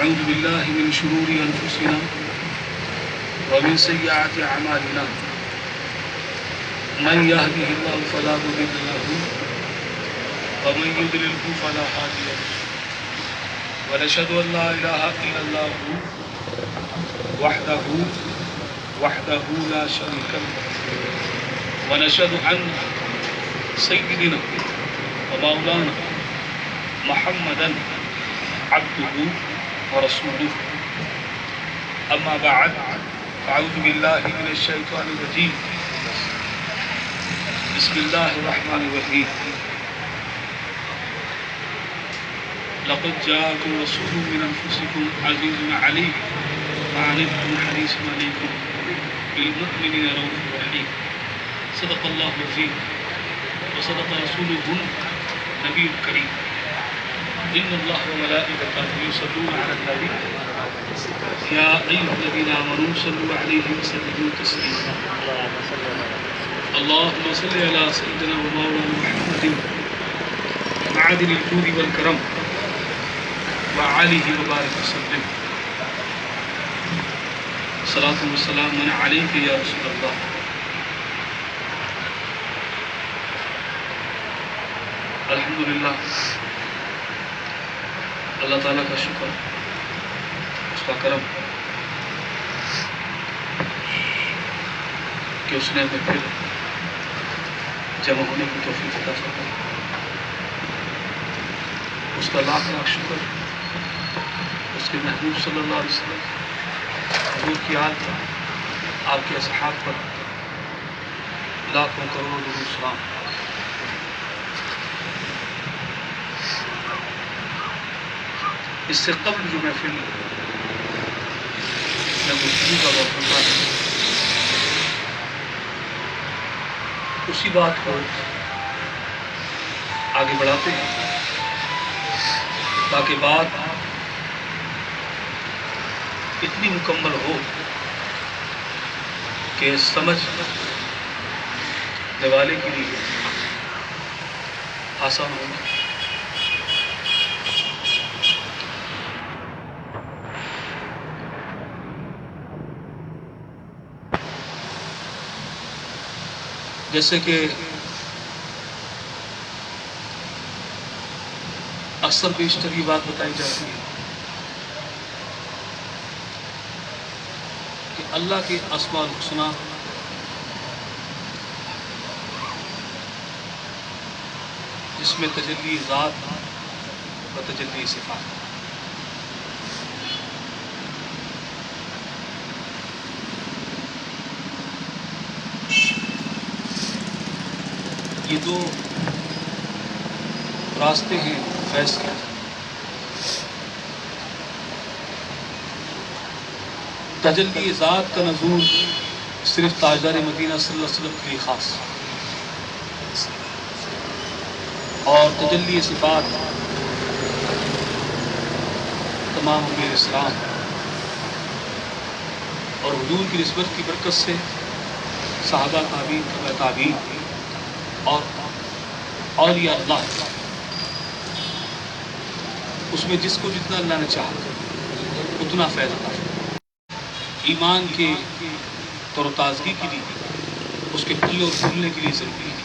ونعوذ بالله من شرور أنفسنا ومن سيئات أعمالنا من يهده الله فلا مضل له ومن يضلله فلا هادي له ونشهد أن لا إله إلا الله وحده لا شريك له ونشهد أن سيدنا ومولانا محمدا عبده ورسوله أما بعد أعوذ بالله من الشيطان الرجيم بسم الله الرحمن الرحيم لقد جاءكم رسول من أنفسكم عزيز عليه ما عنتم حريص عليكم بالمؤمنين رؤوف رحيم صدق الله العظيم وصدق رسوله النبي الكريم إن الله وملائكته يصلون على النبي يا أيها الذين آمنوا صلوا عليه وسلموا تسليما اللهم صل على سيدنا ومولانا محمد معدن الجود والكرم وعليه وبارك وسلم صلاة والسلام عليك يا رسول الله الحمدللہ اللہ تعالیٰ کا شکر اس کا کرم کہ اس نے ہمیں پھر جمع ہونے کی توفیق عطا فرمائی اس کا لاکھ لاکھ شکر اس کے محبوب صلی اللہ علیہ وسلم حضور کی آل پر آپ کے اصحاب پر لاکھوں کروڑوں درود سلام اس سے قبل جو محفل میں گفتگو کا وقت ہوتا ہے اسی بات کو آگے بڑھاتے ہیں تاکہ بات اتنی مکمل ہو کہ سمجھنے والے کے لیے آسان ہو. جیسے کہ اکثر بیشتر یہ بات بتائی جاتی ہے کہ اللہ کے اسماء الحسنی جس میں تجلی ذات و تجلی صفات یہ دو راستے ہیں فیض کے. تجلی ذات کا نزول صرف تاجدار مدینہ صلی اللہ علیہ وسلم کے لیے خاص اور تجلی صفات تمام انبیاء اسلام اور حضور کی نسبت کی برکت سے صحابہ تابعین تبع تابعین اور اولیاء اللہ اس میں جس کو جتنا اللہ نے چاہا اتنا فیض عطا فرمایا. ایمان کے تر و تازگی کے لیے اس کے پھلنے اور پھولنے کے لیے ضروری ہے.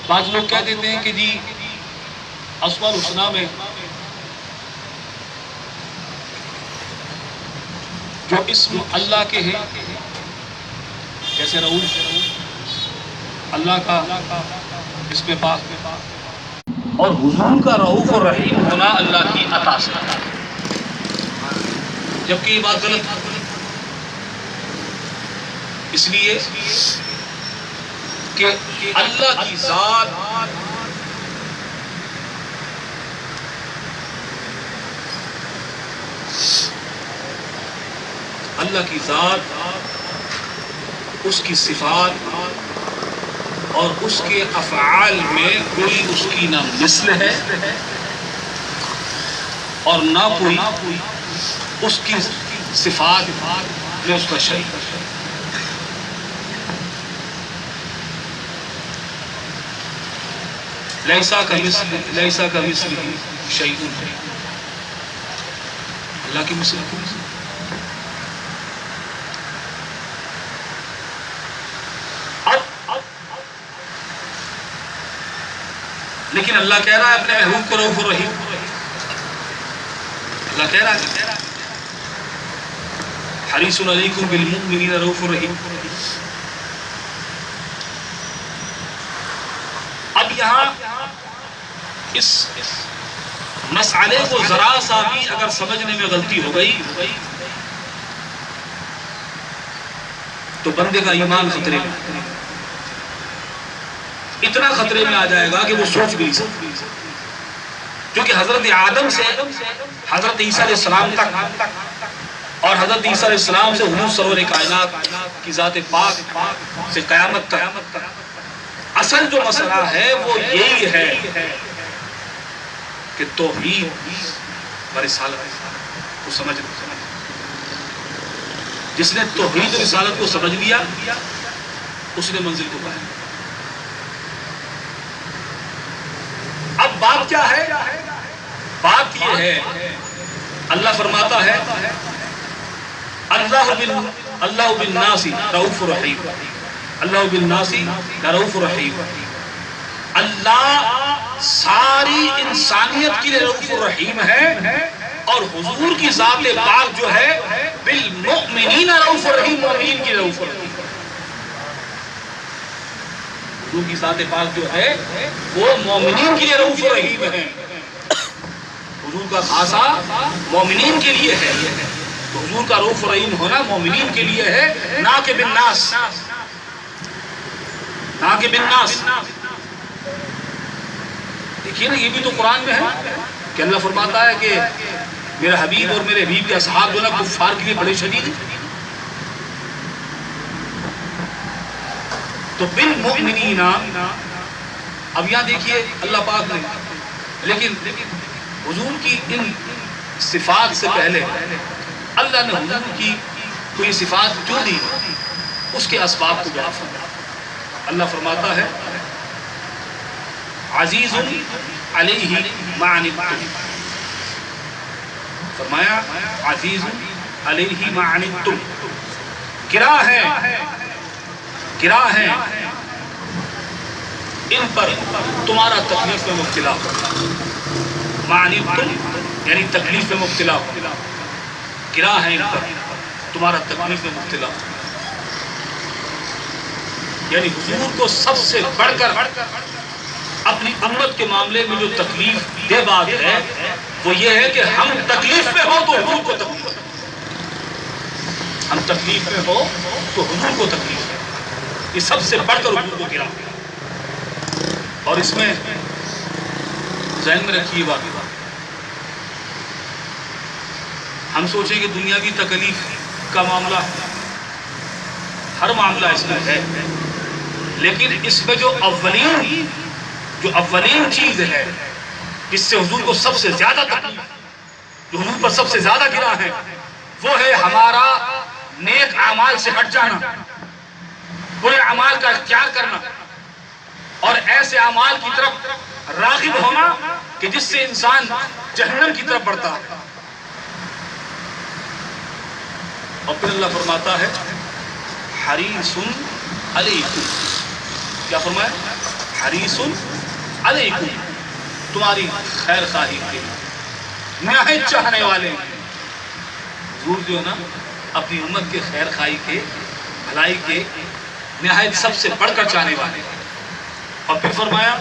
بعض لوگ کہہ دیتے ہیں کہ جی اسماء الحسنی میں جو اسم اللہ کے ہیں جیسے رؤوف اللہ کا اسم پاک اور حضور کا رؤوف اور رحیم ہونا اللہ کی عطا سے جبکہ یہ بات غلط ہے. اس لیے کہ اللہ کی ذات اس کی صفات اور اس کے افعال میں کوئی اس کی نہ مثل ہے اور نہ کوئی اس کی صفات میں اس کا شریک. لیسا کمثلہ شیء، اللہ کی مثل کوئی نہیں۔ لیکن اللہ کہہ رہا ہے اپنے محبوب کو رؤوف الرحیم، اللہ کہہ رہا ہے حریص علیکم بالمؤمنین رؤوف الرحیم۔ اب یہاں اس مسئلے کو ذرا سا بھی اگر سمجھنے میں غلطی ہو گئی تو بندے کا ایمان خطرے میں، اتنا خطرے میں آ جائے گا کہ وہ سوچ بھی نہیں سکتا، کیونکہ حضرت آدم سے حضرت عیسیٰ علیہ السلام تک اور حضرت عیسیٰ علیہ السلام سے حضور سرور کائنات کی ذات پاک سے قیامت تک اصل جو مسئلہ ہے وہ یہی ہے کہ توحید و رسالت کو سمجھ لیا۔ جس نے توحید و رسالت کو سمجھ لیا اس نے منزل کو پایا۔ اب بات کیا ہے؟ بات یہ ہے اللہ فرماتا ہے اللہ بالناس رؤوف رحیم، اللہ بالناس رؤوف رحیم، اللہ ساری انسانیت کے لیے رؤوف الرحیم ہے، اور حضور کی ذات پاک جو ہے بالمؤمنین رؤوف الرحیم، مومنین کی رؤوف الرحیم۔ حضور کی ذات پاک جو ہے وہ مومنین کے لیے رؤوف الرحیم ہے، حضور کا خاصہ مومنین کے لیے ہے، تو حضور کا رؤوف الرحیم ہونا مومنین کے لیے ہے، نہ کہ بالناس، نہ کہ بالناس۔ دیکھیے نا، یہ بھی تو قرآن میں ہے کہ اللہ فرماتا ہے کہ میرے حبیب اور میرے حبیب کے اصحاب جو نا کفار کے لیے بڑے شدید ہیں۔ تو بالمؤمنین، اب یہاں دیکھیے اللہ پاک نے لیکن حضور کی ان صفات سے پہلے اللہ نے حضور کی کوئی صفات کیوں دی، اس کے اسباب کو بیان فرمایا۔ اللہ فرماتا ہے عزیز علیہ ما عنتم، فرمایا عزیز علیہ ما عنتم، گرا ہے ان پر تمہارا تکلیف میں مبتلا ہو، ما عنتم یعنی تکلیف میں مبتلا ہو، گرا ہے ان پر تمہارا تکلیف میں مبتلا ہو، یعنی حضور کو سب سے بڑھ کر اپنی امت کے معاملے میں جو تکلیف دہ بات ہے وہ یہ ہے کہ ہم تکلیف میں ہو تو حضور کو تکلیف ہے، ہم تکلیف میں ہو تو حضور کو تکلیف ہے، یہ سب سے بڑھ کر حضور کو گرا۔ اور اس میں ذہن میں رکھیے بات، ہم سوچیں کہ دنیاوی تکلیف کا معاملہ، ہر معاملہ اس میں ہے، لیکن اس میں جو اولین چیز ہے جس سے حضور کو سب سے زیادہ تکلیف، جو حضور پر سب سے زیادہ گرا ہے، وہ ہے ہمارا نیک اعمال سے ہٹ جانا، برے اعمال کا اختیار کرنا، اور ایسے اعمال کی طرف راغب ہونا کہ جس سے انسان جہنم کی طرف بڑھتا ہے۔ اور پھر اللہ فرماتا ہے حریص علیکم، کیا فرمایا؟ حریص علیکم، تمہاری خیر خواہی کے نہایت چاہنے والے ہیں۔ حضور جو ہے نا اپنی امت کے خیر خواہی کے، بھلائی کے نہایت سب سے بڑھ کر چاہنے والے ہیں۔ اور پھر فرمایا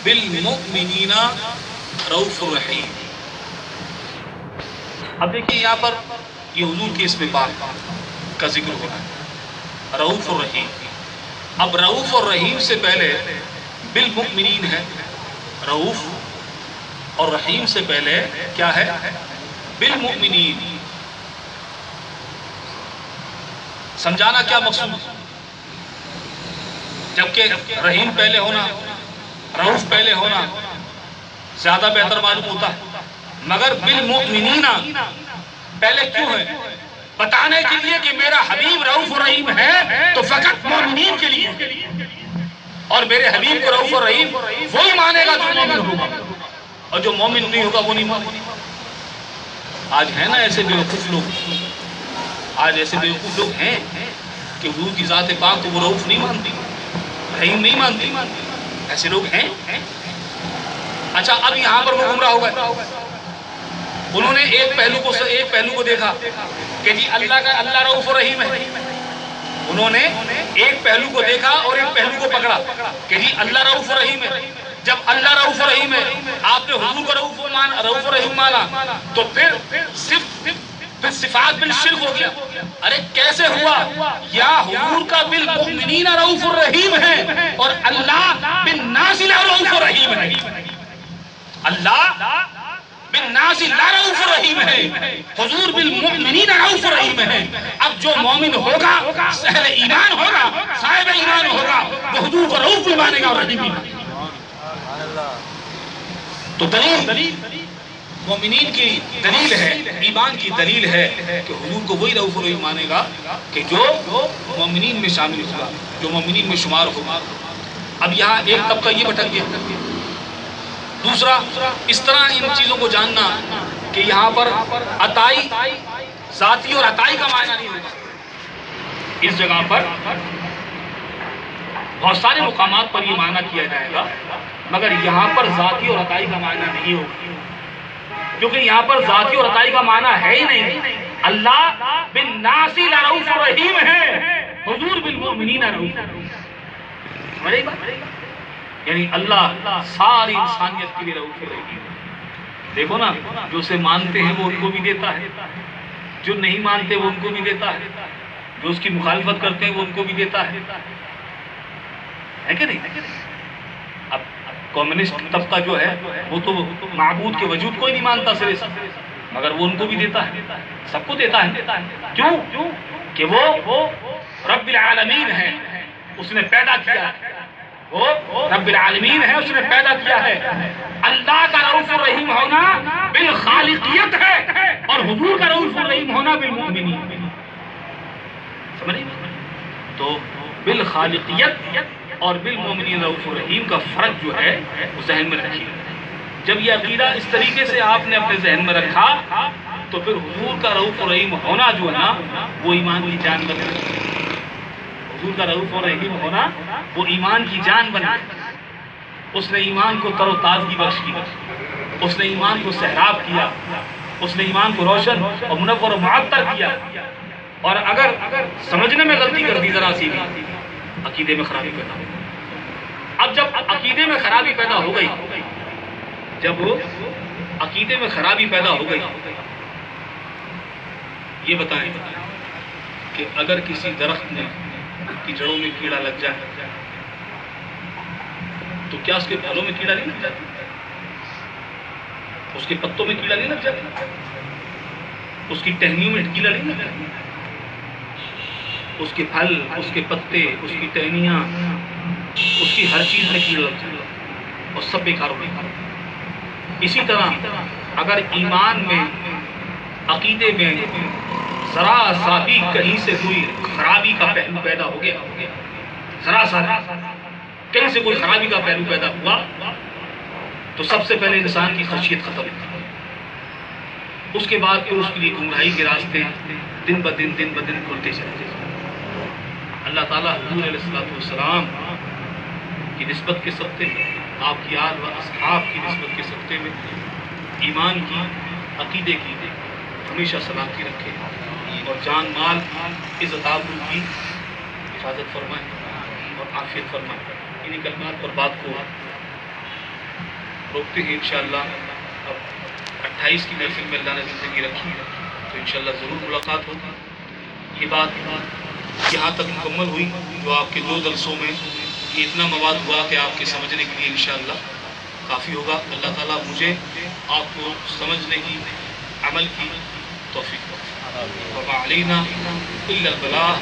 بالمؤمنین رؤوف الرحیم۔ اب دیکھیے یہاں پر یہ حضور کی اسم پاک کا ذکر ہو رہا ہے، رؤوف الرحیم۔ اب رؤوف اور رحیم سے پہلے بالمؤمنین ہے، رؤوف اور رحیم سے پہلے کیا ہے؟ بالمؤمنین۔ سمجھانا کیا مقصود؟ جبکہ رحیم پہلے ہونا، رؤوف پہلے ہونا زیادہ بہتر معلوم ہوتا ہے، مگر بالمؤمنین پہلے کیوں ہے؟ بتانے کے لیے کہ میرا حبیب رؤوف الرحیم ہے تو فقط مومنین کے لیے، اور میرے حبیب کو رؤوف الرحیم وہی مانے گا جو مومن ہوگا، اور جو مومن نہیں ہوگا وہ نہیں مانے گا۔ آج ہیں نا ایسے بیوقوف لوگ، آج ایسے بیوقوف لوگ ہیں کہ حضور کی ذات پاک کو وہ رؤوف نہیں مانتی، رحیم نہیں مانتی، ایسے لوگ ہیں۔ اچھا اب یہاں پر وہ گمراہ ہو گئے، انہوں نے ایک پہلو کو دیکھا کہ جی اللہ رؤوف الرحیم ہے، انہوں نے ایک پہلو کو دیکھا اور ایک پہلو کو پکڑا کہ جی اللہ رؤوف الرحیم ہے۔ جب اللہ رؤوف الرحیم ہے، آپ نے حضور کو رؤوف الرحیم مانا، تو پھر صفات بالشرک ہو گیا۔ ارے کیسے ہوا؟ یا حضور کا بالمؤمنین رؤوف الرحیم ہے اور اللہ بالناس رؤوف الرحیم ہے، اللہ بالناس رؤوف الرحیم ہے، حضور بالمؤمنین رؤوف الرحیم ہے۔ اب جو مومن ہوگا، اہل ایمان ہوگا، صاحب ایمان ہوگا، وہ حضور کو رؤوف بھی مانے گا اور رحیم بھی مانے گا۔ تو دلیل مومنین کی دلیل ہے، ایمان کی دلیل ہے کہ حضور کو وہی رؤوف الرحیم مانے گا کہ جو مومنین میں شامل ہوگا، جو مومنین میں شمار ہوگا۔ اب یہاں ایک طبقہ یہ بھٹک گیا، دوسرا اس طرح ان چیزوں کو جاننا کہ یہاں پر عطائی ذاتی اور عطائی کا معنی نہیں ہوگا۔ اس جگہ پر بہت سارے مقامات پر یہ معنی کیا جائے گا، مگر یہاں پر ذاتی اور عطائی کا معنی نہیں ہوگا، کیونکہ یہاں پر ذاتی اور عطائی کا معنی ہے ہی نہیں۔ اللہ بالناس رؤوف الرحیم ہے، حضور بالمؤمنین رؤوف الرحیم، یعنی اللہ ساری انسانیت کے لیے رؤوف الرحیم ہے۔ دیکھو نا، جو اسے مانتے ہیں وہ ان کو بھی دیتا ہے، جو نہیں مانتے وہ ان کو بھی دیتا ہے، جو اس کی مخالفت کرتے ہیں وہ ان کو بھی دیتا ہے کہ نہیں؟ اب کمیونسٹ طبقہ جو ہے وہ تو معبود کے وجود کو ہی نہیں مانتا سرے سے، مگر وہ ان کو بھی دیتا ہے، سب کو دیتا ہے۔ کیوں؟ کہ وہ رب العالمین ہے، اس نے پیدا کیا ہے، وہ رب العالمین ہے، اس نے پیدا کیا ہے۔ اللہ کا رؤوف الرحیم ہونا بالخالقیت ہے اور حضور کا رؤوف الرحیم ہونا بالمؤمنین، سمجھے؟ تو بالخالقیت اور بالمؤمنین رؤوف الرحیم کا فرق جو ہے وہ ذہن میں رکھیے۔ جب یہ عقیدہ اس طریقے سے آپ نے اپنے ذہن میں رکھا تو پھر حضور کا رؤوف الرحیم ہونا جو ہے نا وہ ایمان کی جان بن گئی۔ حضور کا رؤوف الرحیم ہونا وہ ایمان کی جان بن گئی۔ اس نے ایمان کو تر و تازگی بخش کی، اس نے ایمان کو سحراب کیا، اس نے ایمان کو روشن اور منور و معطر کیا۔ اور اگر سمجھنے میں غلطی کر دی ذرا سی بھی، عقیدے میں خرابی پیدا ہو گئی۔ اب جب عقیدے میں خرابی پیدا ہو گئی، جب عقیدے میں خرابی پیدا ہو گئی، یہ بتائیں کہ اگر کسی درخت میں کی جڑوں میں کیڑا لگ جائے تو کیا اس کے پھلوں میں کیڑا نہیں لگ جاتا؟ اس کے پتوں میں کیڑا نہیں لگ جاتا؟ اس کی ٹہنیوں میں کیڑا نہیں لگ جاتا؟ اس کے پھل، اس کے پتے، اس کی ٹہنیاں، اس کی ہر چیز میں کیڑا لگ جاتا اور سب بیکار ہو گئی۔ اسی طرح اگر ایمان میں، عقیدے میں ذرا سا بھی کہیں سے کوئی خرابی کا پہلو پیدا ہو گیا، ذرا سا کہیں سے کوئی خرابی کا پہلو پیدا ہوا تو سب سے پہلے انسان کی خشیت ختم ہوتی، اس کے بعد پھر اس کے لیے گمراہی کے راستے دن بدن کھلتے چلتے۔ اللہ تعالیٰ حضور علیہ السلام کی نسبت کے صدقے میں، آپ کی آل و اصحاب کی نسبت کے صدقے میں ایمان کی، عقیدے کی ہمیشہ سلامتی رکھے اور جان مال عزت آبرو کی حفاظت فرمائے اور عافیت فرمائے۔ انہی کلمات پر بات کو روکتے ہیں انشاءاللہ۔ اب 28 کی محفل میں اللہ نے زندگی رکھی تو انشاءاللہ ضرور ملاقات ہوگی۔ یہ بات یہاں تک مکمل ہوئی جو آپ کے 2 جلسوں میں یہ اتنا مواد ہوا کہ آپ کے سمجھنے کے لیے انشاءاللہ کافی ہوگا۔ اللہ تعالیٰ مجھے آپ کو سمجھنے کی، عمل کی توفیق دے۔ وما علینا الا البلاغ۔